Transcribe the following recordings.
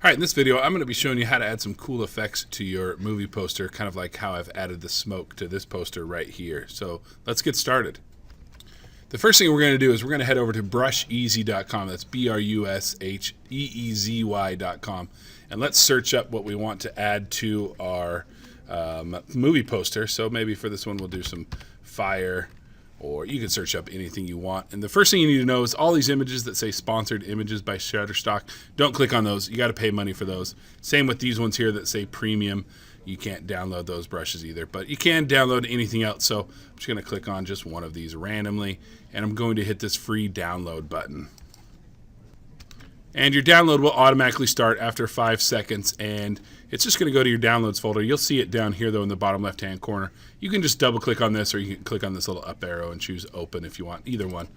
Alright, in this video I'm going to be showing you how to add some cool effects to your movie poster, kind of like how I've added the smoke to this poster right here. So let's get started. The first thing we're going to do is we're going to head over to brusheezy.com. That's BRUSHEEZY.com. And let's search up what we want to add to our movie poster. So maybe for this one we'll do some fire, or you can search up anything you want. And the first thing you need to know is all these images that say sponsored images by Shutterstock, don't click on those. You got to pay money for those. Same with these ones here that say premium. You can't download those brushes either, but you can download anything else. So I'm just going to click on just one of these randomly, and I'm going to hit this free download button. And your download will automatically start after 5 seconds, and it's just going to go to your downloads folder. You'll see it down here though in the bottom left hand corner. You can just double click on this, or you can click on this little up arrow and choose open if you want, either one.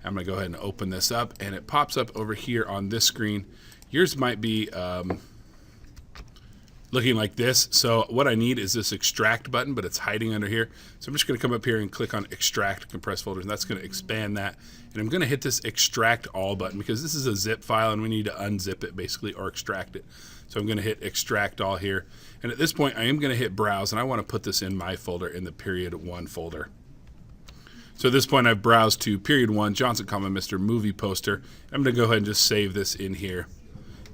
I'm going to go ahead and open this up, and it pops up over here on this screen. Yours might be looking like this. So what I need is this extract button, but it's hiding under here. So I'm just going to come up here and click on extract compressed folders, and that's going to expand that. And I'm going to hit this extract all button because this is a zip file and we need to unzip it basically, or extract it. So I'm going to hit extract all here. And at this point I am going to hit browse, and I want to put this in my folder, in the period 1 folder. So at this point I've browsed to period 1 Johnson, Mr. Movie Poster. I'm going to go ahead and just save this in here,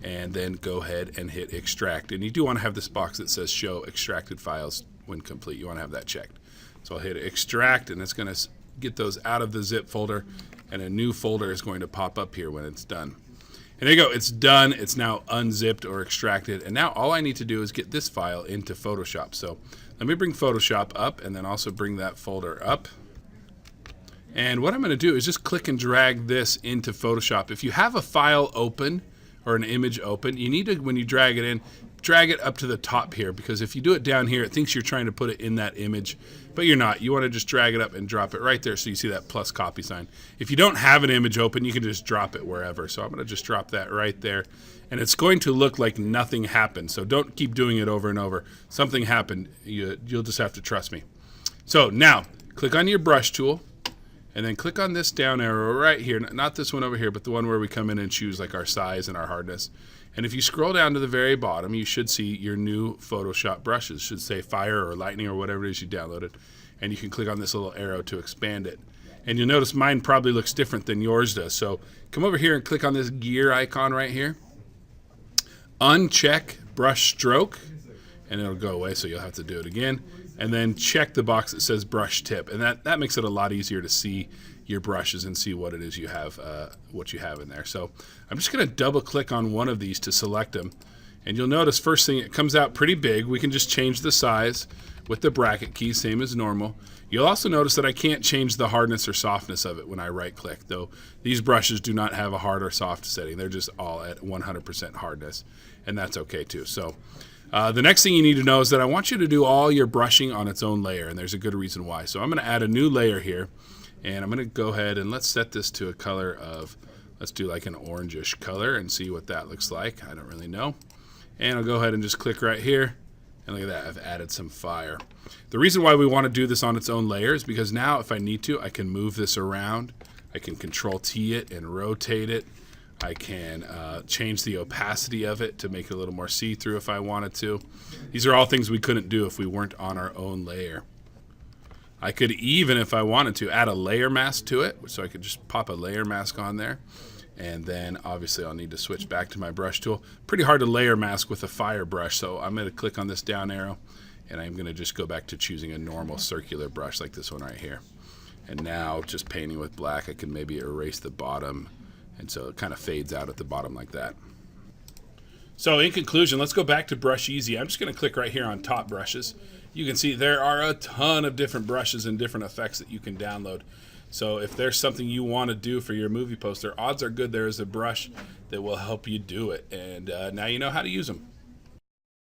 and then go ahead and hit extract. And you do want to have this box that says show extracted files when complete. You want to have that checked. So I'll hit extract, and it's going to get those out of the zip folder, and a new folder is going to pop up here when it's done. And there you go, it's done. It's now unzipped or extracted, and now all I need to do is get this file into Photoshop. So let me bring Photoshop up, and then also bring that folder up. And what I'm going to do is just click and drag this into Photoshop. If you have a file open or an image open, you need to, when you drag it in, drag it up to the top here, because if you do it down here, it thinks you're trying to put it in that image, but you're not. You want to just drag it up and drop it right there so you see that plus copy sign. If you don't have an image open, you can just drop it wherever. So I'm going to just drop that right there, and it's going to look like nothing happened. So don't keep doing it over and over. Something happened. You'll just have to trust me. So now click on your brush tool, and then click on this down arrow right here, not this one over here, but the one where we come in and choose like our size and our hardness. And if you scroll down to the very bottom, you should see your new Photoshop brushes. It should say fire or lightning or whatever it is you downloaded. And you can click on this little arrow to expand it. And you'll notice mine probably looks different than yours does. So come over here and click on this gear icon right here. Uncheck brush stroke, and it'll go away, so you'll have to do it again. And then check the box that says brush tip, and that makes it a lot easier to see your brushes and see what it is you have, what you have in there. So I'm just going to double click on one of these to select them, and you'll notice first thing, it comes out pretty big. We can just change the size with the bracket key, same as normal. You'll also notice that I can't change the hardness or softness of it when I right click, though these brushes do not have a hard or soft setting. They're just all at 100% hardness, and that's okay too. So the next thing you need to know is that I want you to do all your brushing on its own layer, and there's a good reason why. So I'm going to add a new layer here, and I'm going to go ahead and let's set this to a color of, let's do like an orangish color and see what that looks like. I don't really know. And I'll go ahead and just click right here, and look at that, I've added some fire. The reason why we want to do this on its own layer is because now if I need to, I can move this around. I can Control T it and rotate it. I can change the opacity of it to make it a little more see-through if I wanted to. These are all things we couldn't do if we weren't on our own layer. I could even, if I wanted to, add a layer mask to it, so I could just pop a layer mask on there. And then obviously I'll need to switch back to my brush tool. Pretty hard to layer mask with a fire brush, so I'm going to click on this down arrow, and I'm going to just go back to choosing a normal circular brush like this one right here. And now just painting with black, I can maybe erase the bottom, and so it kind of fades out at the bottom like that. So in conclusion, let's go back to Brush Easy. I'm just going to click right here on top brushes. You can see there are a ton of different brushes and different effects that you can download. So if there's something you want to do for your movie poster, odds are good there is a brush that will help you do it. And now you know how to use them.